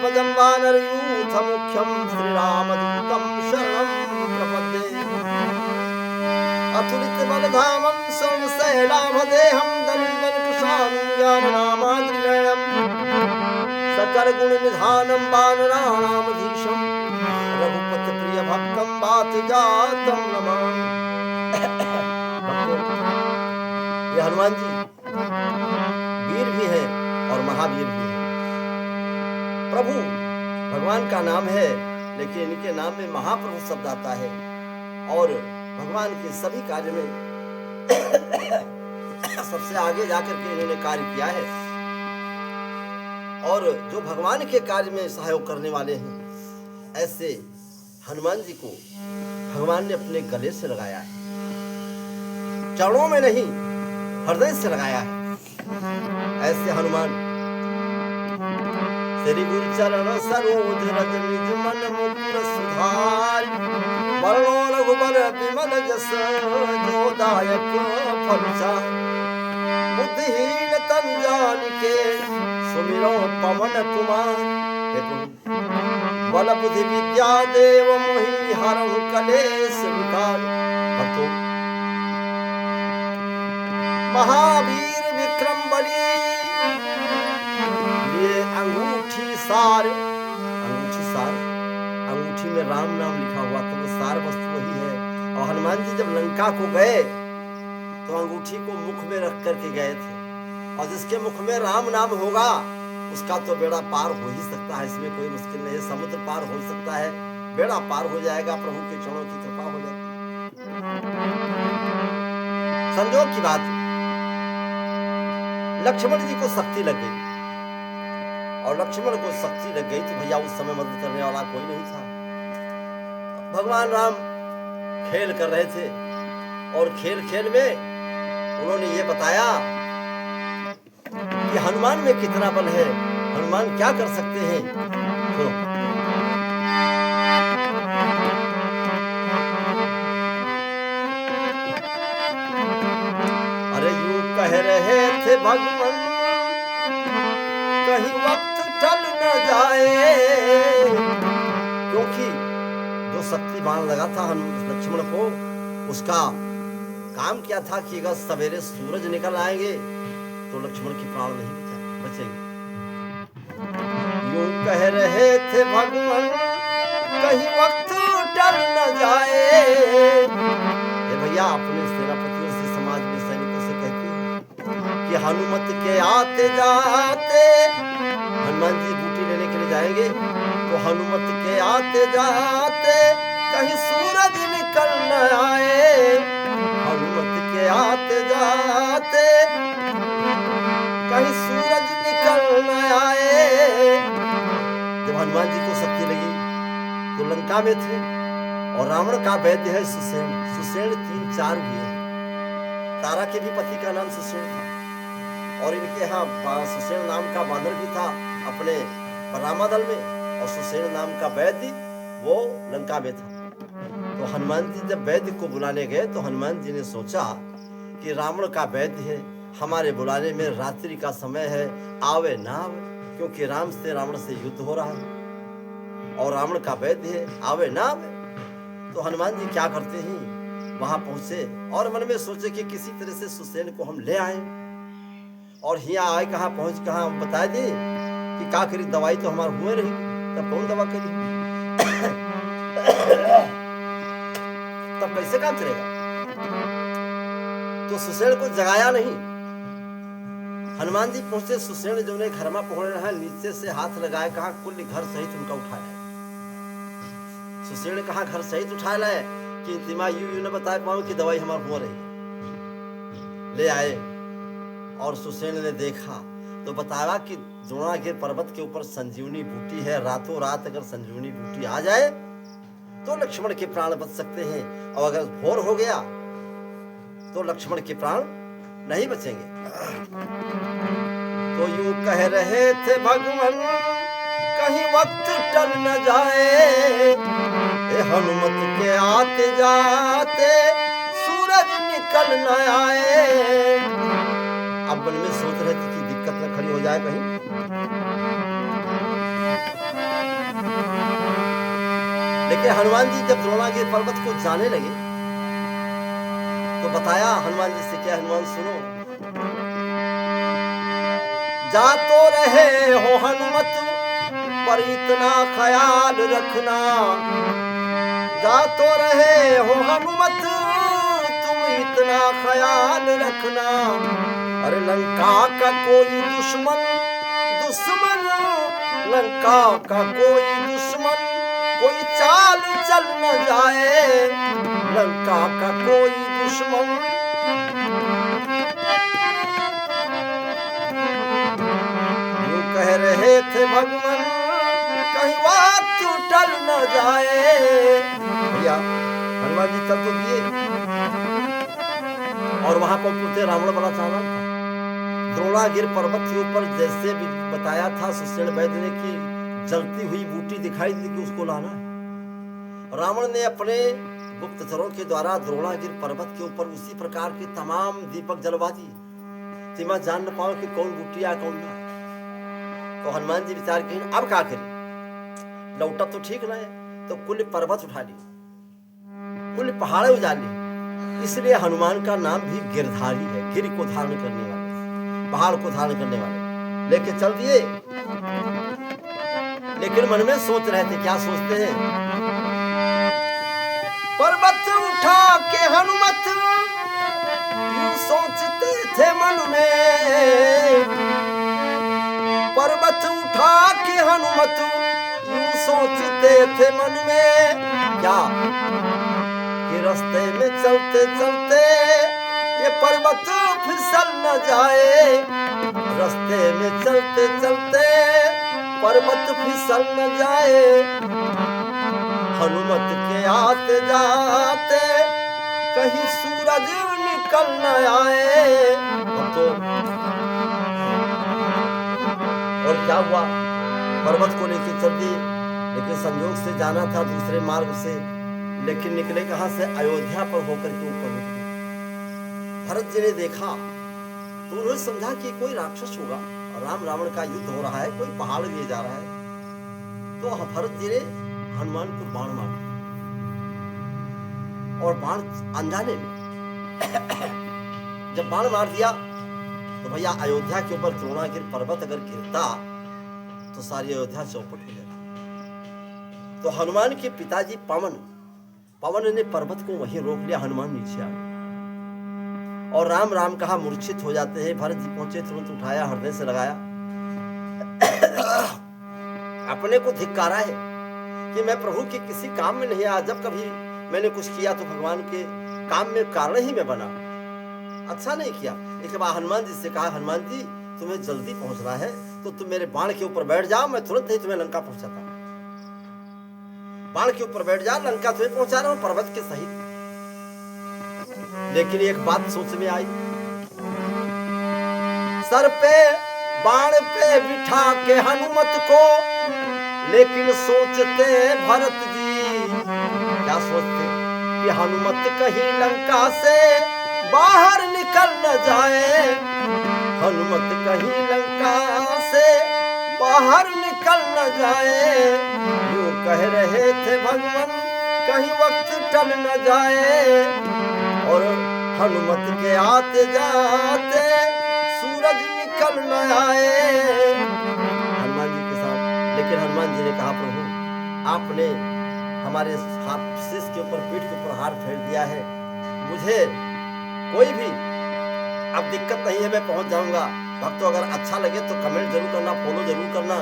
रामजं वानरयूथमुख्यं श्रीरामदूतं शरणं प्रपद्ये। अतुलितबलधामं सोमशैलामदेहं दलितवनकृशानं ज्ञाननामाग्निलयं सकलगुणनिधानं वानराणामधीशं रघुपतिप्रियभक्तं वातजातं नमामि। ये हनुमान जी वीर भी हैं और महावीर भी हैं। प्रभु भगवान का नाम है, लेकिन इनके नाम में महाप्रभु शब्द आता है और भगवान के सभी कार्य में सबसे आगे जाकर के इन्होंने कार्य किया है और जो भगवान के कार्य में सहयोग करने वाले हैं, ऐसे हनुमान जी को भगवान ने अपने गले से लगाया है, चरणों में नहीं हृदय से लगाया है। ऐसे हनुमान श्री गुरु चरण सरोज रज निज मन मुकुर सुधार वर्णो रघुबर विमल जस जो दायक फल चाहि बुद्धिहीन तन जानिके सुमिरो पवन कुमार। बल बुद्धि विद्या देव मोहि हरहु कलेश विकार। भक्तों, महावीर विक्रम बली ये अंगूठी सार अंगूठी में राम नाम लिखा हुआ, तो वो सार वस्तु वही है। और हनुमान जी जब लंका को गए तो अंगूठी को मुख में रख करके गए थे, और जिसके मुख में राम नाम होगा उसका तो बेड़ा पार हो ही सकता है, इसमें कोई मुश्किल नहीं है। समुद्र पार हो सकता है, बेड़ा पार हो जाएगा, प्रभु के चरणों की कृपा हो जाएगी। संजोग की बात, लक्ष्मण जी को शक्ति लग गई, और लक्ष्मण को शक्ति लग गई तो भैया उस समय मदद करने वाला कोई नहीं था। भगवान राम खेल कर रहे थे और खेल खेल में उन्होंने ये बताया कि हनुमान में कितना बल है, हनुमान क्या कर सकते हैं। तो अरे यूं कह रहे थे भगवान कहीं वक्त टल न जाए, क्योंकि जो शक्ति बाण लगा था लक्ष्मण को, उसका काम क्या था कि अगर सवेरे सूरज निकल आएंगे तो लक्ष्मण की प्राण नहीं बचेंगे। यूं कह रहे थे भगवान कहीं वक्त टल न जाए। ये भैया अपने सेनापतियों से, समाज में सैनिकों से कहते हैं कि हनुमत के आते जाते, हनुमान जी बूटी लेने के लिए जाएंगे तो हनुमत के आते जाते कहीं सूरज निकल न आए। हनुमत के आते जाते कहीं सूरज निकल न आए। जब हनुमान जी को शक्ति लगी तो लंका में थे, और रावण का वैद्य है सुसेन। सुसेन 3-4 हुए हैं। तारा के भी पति का नाम सुसेन था, और इनके यहाँ सुसेन नाम का बांदर भी था अपने रामादल में, और सुसेन नाम का वैद्य वो लंका में था। तो हनुमान जी जब वैद्य को बुलाने गए तो हनुमान जी ने सोचा कि रावण का वैद्य है, हमारे बुलाने में रात्रि का समय है, आवे ना आवे, क्योंकि राम से रावण से युद्ध हो रहा है और रावण का वैद्य है, आवे ना आवे। तो हनुमान जी क्या करते हैं, वहां पहुंचे और मन में सोचे कि किसी तरह से सुसेन को हम ले आए। और यहाँ आए, कहाँ पहुंच, कहाँ बता दे कि क्या करी, दवाई तो हमारे हुए रही, तब कौन दवा करी, तब कैसे काम चलेगा। तो सुसेन को जगाया नहीं। हनुमान जी पहुंचे, सुसेन जो ने घर में पहुंच रहा है, नीचे से हाथ लगाए, कहा कुल घर सहित उनका उठाया। सुसेन ने कहा घर सहित उठा लाए कि इतना यूं न बता पाऊं कि दवाई हमारे हो रही। ले आए और सुसेन ने देखा तो बताया कि द्रोणागिर पर्वत के ऊपर संजीवनी बूटी है, रातों रात अगर संजीवनी बूटी आ जाए तो लक्ष्मण के प्राण बच सकते हैं, और अगर भोर हो गया तो लक्ष्मण के प्राण नहीं बचेंगे। तो यूं कह रहे थे भगवान कहीं वक्त टल न जाए, हनुमत के आते जाते सूरज निकल न आए। अब मन में सोच रहे थे कि दिक्कत न खड़ी हो जाए कहीं। करके हनुमान जी जब द्रोणागिरि पर्वत को जाने लगे तो बताया हनुमान जी से, क्या हनुमान सुनो, जा तो रहे हो हनुमत पर इतना ख्याल रखना, जा तो रहे हो हनुमत तुम इतना ख्याल रखना, अरे लंका का कोई दुश्मन लंका का कोई दुश्मन कोई चाल चल न जाए, लंका का कोई दुश्मन। यूं कह रहे थे भगवान कहीं बात टल न जाए। भैया हनुमान जी चल तो दिए और वहां पर पूछते रावण बड़ा चालाक था। द्रोणागिरि पर्वत के ऊपर जैसे भी बताया था सुषेण वैद्य ने कि जलती हुई बूटी दिखाई दी कि उसको लाना है। रावण ने अपने गुप्तचरों के द्वारा द्रोणागिरि पर्वत के ऊपर उसी प्रकार के तमाम दीपक जलवा दिए कि मैं जान न पाऊं कि कौन बूटी है कौन ना। तो हनुमान जी विचार किए अब क्या करें, लौटा तो ठीक ना है, तो कुल पर्वत उठा ली, कुल पहाड़ उजाड़ ली। इसलिए हनुमान का नाम भी गिरधारी है, गिर को धारण करने वाले, पहाड़ को धारण करने वाले। लेके चल दिए, लेकिन मन में सोच रहे थे, क्या सोचते हैं, पर्वत उठा के हनुमत यूं सोचते थे मन में, पर्वत उठा के हनुमत यूं सोचते थे मन में, क्या कि रास्ते में चलते चलते ये पर्वत फिसल न जाए, रास्ते में चलते चलते पर्वत फिसल न जाए, हनुमत के आते जाते कहीं सूरज निकल न आए। तो और क्या हुआ, पर्वत को लेकर चल दिए, लेकिन संयोग से जाना था दूसरे मार्ग से, लेकिन निकले कहां से, अयोध्या पर होकर के ऊपर निकले। भरत जी ने देखा तो उन्होंने समझा कि कोई राक्षस होगा, राम रावण का युद्ध हो रहा है, कोई पहाड़ लिए जा रहा है। तो भरत जी ने हनुमान को बाण मार दिया और बाण अनजाने में जब बाण मार दिया तो भैया अयोध्या के ऊपर द्रोणागिरि पर्वत अगर गिरता तो सारी अयोध्या चौपट हो जाती। तो हनुमान के पिताजी पवन ने पर्वत को वहीं रोक लिया, हनुमान नीचे आ गए और राम राम कहा, मूर्छित हो जाते हैं। भरत जी पहुंचे, तुरंत उठाया, हृदय से लगाया, अपने को धिक्कारा है कि मैं प्रभु के किसी काम में नहीं आया, जब कभी मैंने कुछ किया तो भगवान के काम में कारण ही मैं बना, अच्छा नहीं किया। एक बार हनुमान जी से कहा, हनुमान जी तुम्हें जल्दी पहुंचना है तो तुम मेरे बाण के ऊपर बैठ जाओ, मैं तुरंत ही तुम्हें लंका पहुंचाता हूं। बाण के ऊपर बैठ जा, लंका तुम्हें पहुंचा रहा हूं पर्वत के सहित। लेकिन एक बात सोच में आई, सर पे बाण पे बिठा के हनुमत को, लेकिन सोचते भरत जी, क्या सोचते कि हनुमत कहीं लंका से बाहर निकल न जाए, हनुमत कहीं लंका से बाहर निकल न जाए। यूं कह रहे थे भगवान कहीं वक्त टल न जाए, और हनुमत के आते जाते सूरज निकल न आए। हनुमान जी के साथ, लेकिन हनुमान जी ने कहा, प्रभु आपने हमारे शीश के ऊपर, पीठ के ऊपर हार फेर दिया है, मुझे कोई भी अब दिक्कत नहीं है, मैं पहुंच जाऊंगा। भक्तों अगर अच्छा लगे तो कमेंट जरूर करना, फॉलो जरूर करना,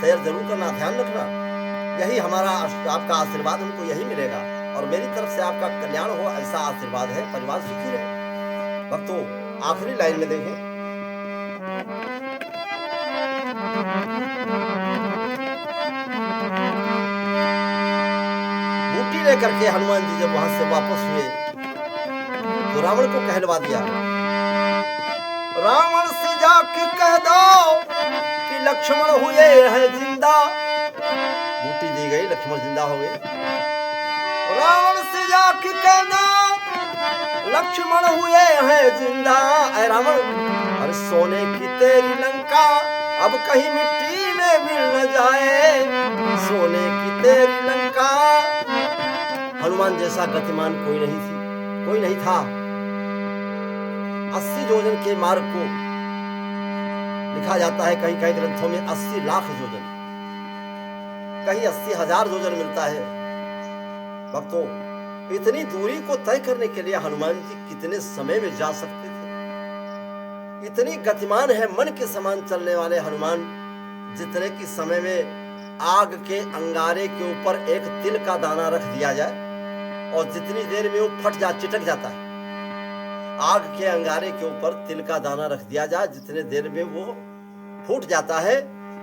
शेयर जरूर करना, ध्यान रखना, यही हमारा आपका आशीर्वाद हमको यही मिलेगा और मेरी तरफ से आपका कल्याण हो, ऐसा आशीर्वाद है। परिवार सुखी रहे। भक्तों आखिरी लाइन में देखें, बूटी लेकर के हनुमान जी जब वहां से वापस हुए तो रावण को कहलवा दिया, रावण से जाके कह दो कि लक्ष्मण हुए हैं जिंदा। बूटी दी गई, लक्ष्मण जिंदा हो गए। रावण से जाके कह दो लक्ष्मण हुए हैं जिंदा। ऐ रावण, अरे सोने की तेरी लंका अब कहीं मिट्टी में मिल न जाए, सोने की तेरी लंका हनुमान जैसा गतिमान कोई नहीं था। 80 योजन के मार्ग को लिखा जाता है कहीं कहीं ग्रंथों में 80 लाख योजन, कहीं 80,000 योजन मिलता है। भक्तों, इतनी दूरी को तय करने के लिए हनुमान जी कितने समय में जा सकते थे। इतनी गतिमान है, मन के समान चलने वाले हनुमान, जितने की समय में आग के अंगारे के ऊपर एक तिल का दाना रख दिया जाए और जितनी देर में वो चिटक जाता है। आग के अंगारे के ऊपर तिल का दाना रख दिया जाए, जितने देर में वो फूट जाता है,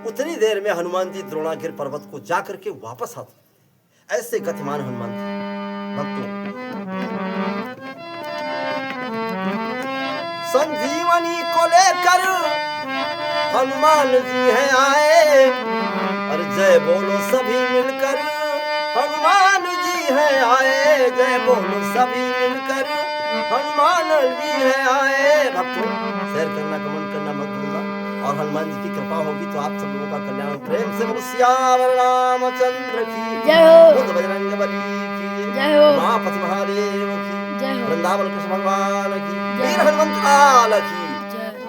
उतनी देर में हनुमान जी द्रोणागिर पर्वत को जाकर के वापस आते। ऐसे गतिमान हनुमान थे। भक्तों, संजीवनी को लेकर हनुमान जी हैं आए, अरे जय बोलो सभी मिलकर, हनुमान जी हैं आए, जय बोलो सभी मिलकर, हनुमान जी हैं आए। भक्तों, शेयर करना, कमेंट करना मत भूलना, और हनुमान जी की कृपा होगी तो आप सब लोगों का कल्याण। प्रेम से बोलो सियावर रामचंद्र की जय हो, बुद्ध बजरंगबली की जय हो, माँ पति महादेव की जय हो, वृंदावन कृष्ण भगवान की, वीर हनुमंत लाल की